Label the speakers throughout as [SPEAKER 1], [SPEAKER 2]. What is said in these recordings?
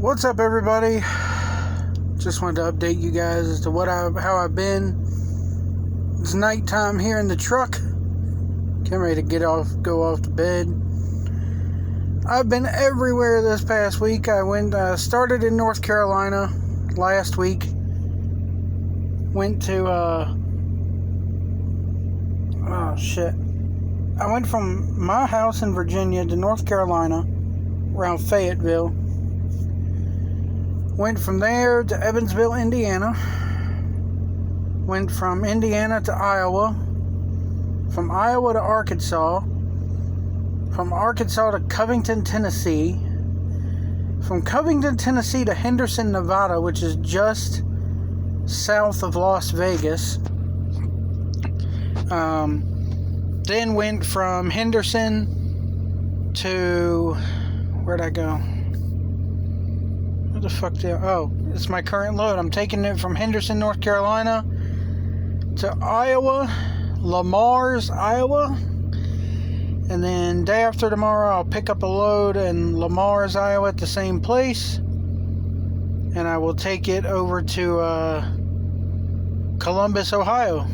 [SPEAKER 1] What's up, everybody? Just wanted to update you guys as to how I've been. It's nighttime here in the truck. Getting ready to go off to bed. I've been everywhere this past week. I started in North Carolina last week. Went to I went from my house in Virginia to North Carolina, around Fayetteville. Went from there to Evansville, Indiana. Went from Indiana to Iowa. From Iowa to Arkansas. From Arkansas to Covington, Tennessee. From Covington, Tennessee to Henderson, Nevada, which is just south of Las Vegas. Then went from Henderson to... Where'd I go? Where the fuck did I... Oh, it's my current load. I'm taking it from Henderson, North Carolina to Iowa, Lamar's, Iowa. And then day after tomorrow, I'll pick up a load in Lamar's, Iowa at the same place. And I will take it over to Columbus, Ohio.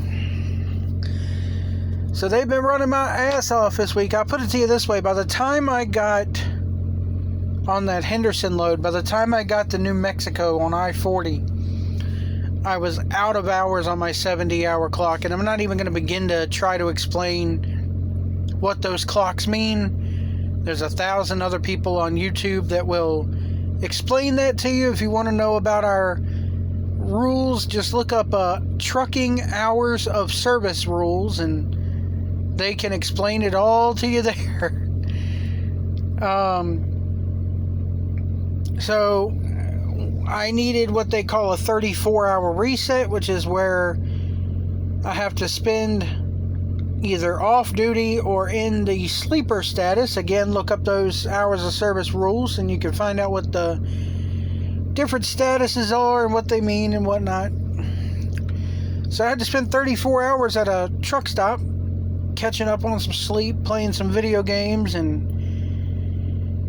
[SPEAKER 1] So they've been running my ass off this week. I'll put it to you this way. By the time I got on that Henderson load, by the time I got to New Mexico on I-40, I was out of hours on my 70-hour clock. And I'm not even going to begin to try to explain what those clocks mean. There's 1,000 other people on YouTube that will explain that to you. If you want to know about our rules, just look up trucking hours of service rules, and they can explain it all to you there. So I needed what they call a 34-hour reset, which is where I have to spend either off duty or in the sleeper status. Again, look up those hours of service rules and you can find out what the different statuses are and what they mean and whatnot. So I had to spend 34 hours at a truck stop, catching up on some sleep, playing some video games, and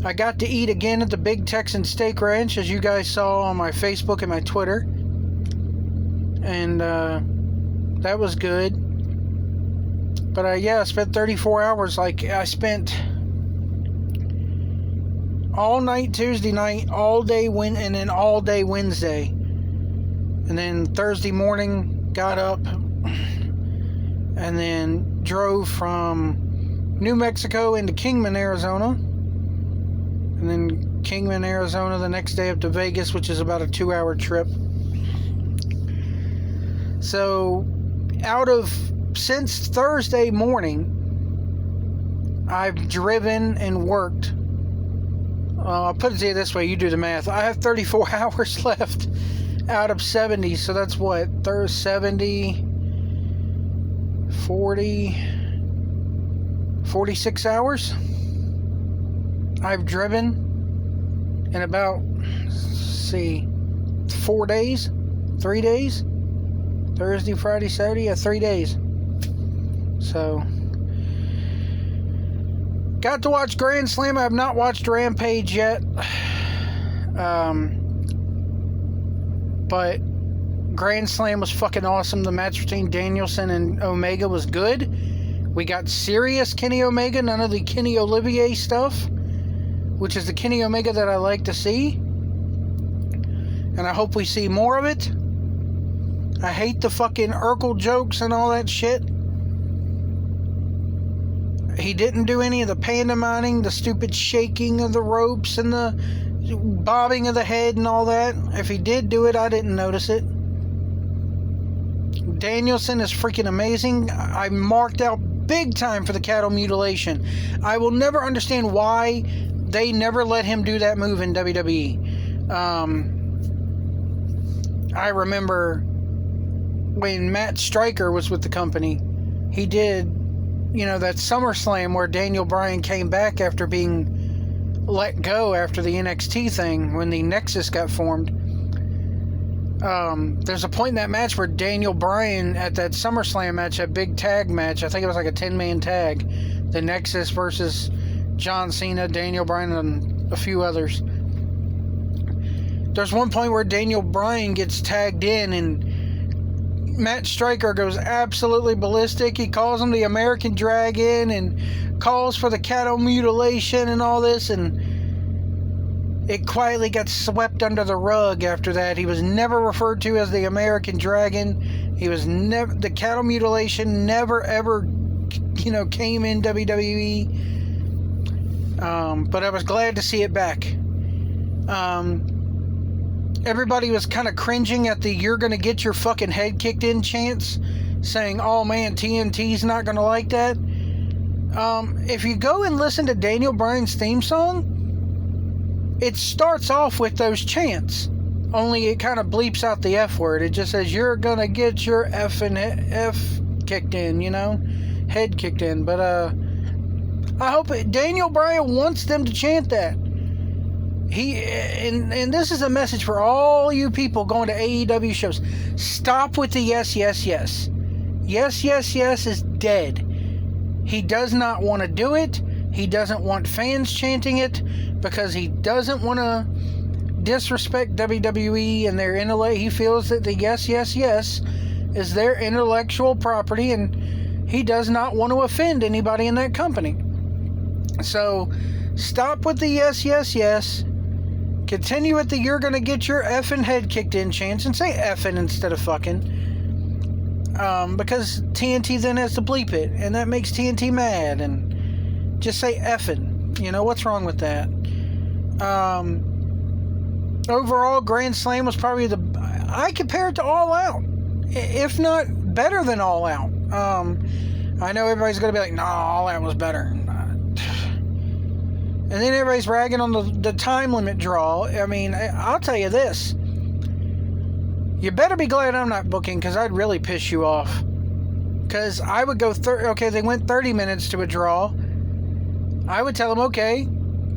[SPEAKER 1] I got to eat again at the Big Texan Steak Ranch, as you guys saw on my Facebook and my Twitter. And that was good. But I spent 34 hours. Like, I spent all night Tuesday night, all day and then all day Wednesday. And then Thursday morning, got up and then drove from New Mexico into Kingman, Arizona. And then Kingman, Arizona the next day up to Vegas, which is about a 2-hour trip. So, since Thursday morning, I've driven and worked. I'll put it to you this way, you do the math. I have 34 hours left out of 70, so that's what? 70, 40, 46 hours I've driven in about, 4 days? 3 days? Thursday, Friday, Saturday? 3 days. So, got to watch Grand Slam. I have not watched Rampage yet. But Grand Slam was fucking awesome. The match between Danielson and Omega was good. We got serious Kenny Omega, none of the Kenny Olivier stuff, which is the Kenny Omega that I like to see. And I hope we see more of it. I hate the fucking Urkel jokes and all that shit. He didn't do any of the pantomiming, the stupid shaking of the ropes and the bobbing of the head and all that. If he did do it, I didn't notice it. Danielson is freaking amazing. I marked out big time for the cattle mutilation. I will never understand why they never let him do that move in WWE. I remember when Matt Stryker was with the company, he did, that SummerSlam where Daniel Bryan came back after being let go after the NXT thing when the Nexus got formed. There's a point in that match where Daniel Bryan, at that SummerSlam match, that big tag match, I think it was like a 10-man tag, the Nexus versus John Cena, Daniel Bryan, and a few others. There's one point where Daniel Bryan gets tagged in and Matt Striker goes absolutely ballistic. He calls him the American Dragon and calls for the cattle mutilation and all this, and it quietly got swept under the rug after that. He was never referred to as the American Dragon. He was never, the cattle mutilation never ever, came in WWE. But I was glad to see it back. Everybody was kind of cringing at the "you're gonna get your fucking head kicked in" chants, saying, "Oh man, TNT's not gonna like that." If you go and listen to Daniel Bryan's theme song, it starts off with those chants, only it kind of bleeps out the F word. It just says, "You're gonna get your F kicked in," head kicked in. But I hope Daniel Bryan wants them to chant that. And this is a message for all you people going to AEW shows. Stop with the yes, yes, yes. Yes, yes, yes is dead. He does not want to do it. He doesn't want fans chanting it because he doesn't want to disrespect WWE and their intellect. He feels that the yes, yes, yes is their intellectual property, and he does not want to offend anybody in that company. So stop with the yes, yes, yes. Continue with the "you're gonna get your effing head kicked in" chants, and say effing instead of fucking. Because TNT then has to bleep it, and that makes TNT mad. And just say effing. What's wrong with that? Overall, Grand Slam was probably I compare it to All Out, if not better than All Out. I know everybody's gonna be like, "No, All Out was better." And then everybody's ragging on the time limit draw. I mean, I'll tell you this. You better be glad I'm not booking, because I'd really piss you off. Because I would go, they went 30 minutes to a draw. I would tell them, okay,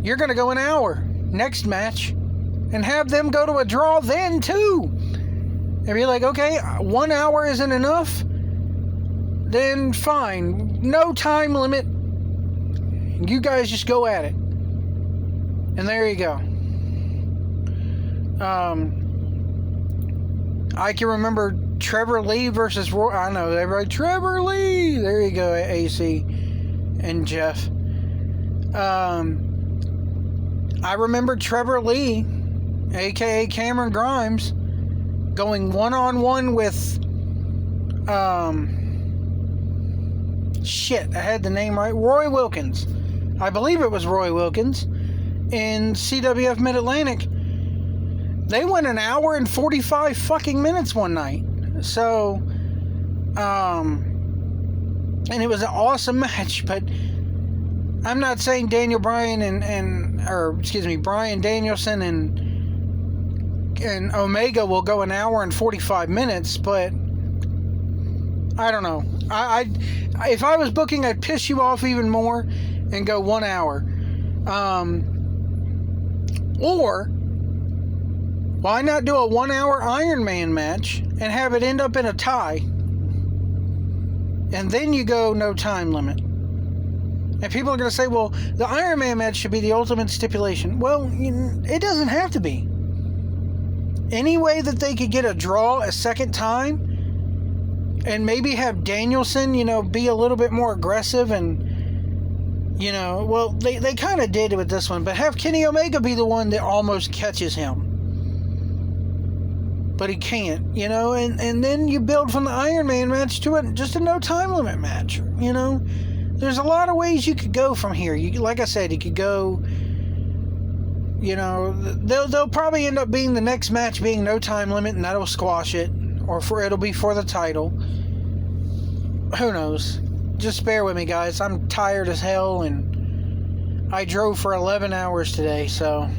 [SPEAKER 1] you're going to go an hour next match. And have them go to a draw then, too. And be like, okay, 1 hour isn't enough? Then fine. No time limit. You guys just go at it. And there you go. I can remember Trevor Lee versus Roy. I know, everybody, Trevor Lee. There you go, AC and Jeff. I remember Trevor Lee, aka Cameron Grimes, going one-on-one with I had the name right. Roy Wilkins. I believe it was Roy Wilkins. In CWF Mid-Atlantic, they went an hour and 45 fucking minutes one night. So, and it was an awesome match, but I'm not saying Daniel Bryan Bryan Danielson and Omega will go an hour and 45 minutes, but I don't know. If I was booking, I'd piss you off even more and go 1 hour. Or why not do a 1 hour Iron Man match and have it end up in a tie? And then you go no time limit. And people are going to say, well, the Iron Man match should be the ultimate stipulation. Well, it doesn't have to be. Any way that they could get a draw a second time and maybe have Danielson, be a little bit more aggressive and, they kind of did it with this one, but have Kenny Omega be the one that almost catches him. But he can't, and then you build from the Iron Man match to just a no time limit match, There's a lot of ways you could go from here. Like I said, you could go, they'll probably end up being the next match being no time limit, and that'll squash it, or it'll be for the title. Who knows? Just bear with me, guys. I'm tired as hell, and I drove for 11 hours today, so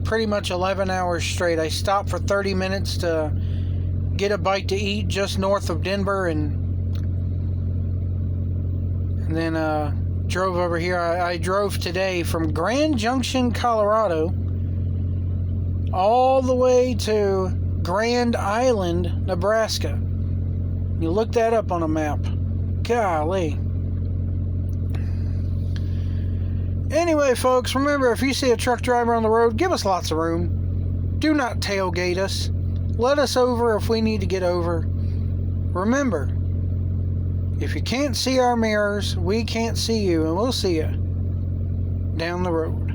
[SPEAKER 1] pretty much 11 hours straight. I stopped for 30 minutes to get a bite to eat just north of Denver, and then drove over here. I drove today from Grand Junction, Colorado, all the way to Grand Island, Nebraska. You look that up on a map. Golly. Anyway, folks, remember, if you see a truck driver on the road, give us lots of room. Do not tailgate us. Let us over if we need to get over. Remember, if you can't see our mirrors, we can't see you, and we'll see you down the road.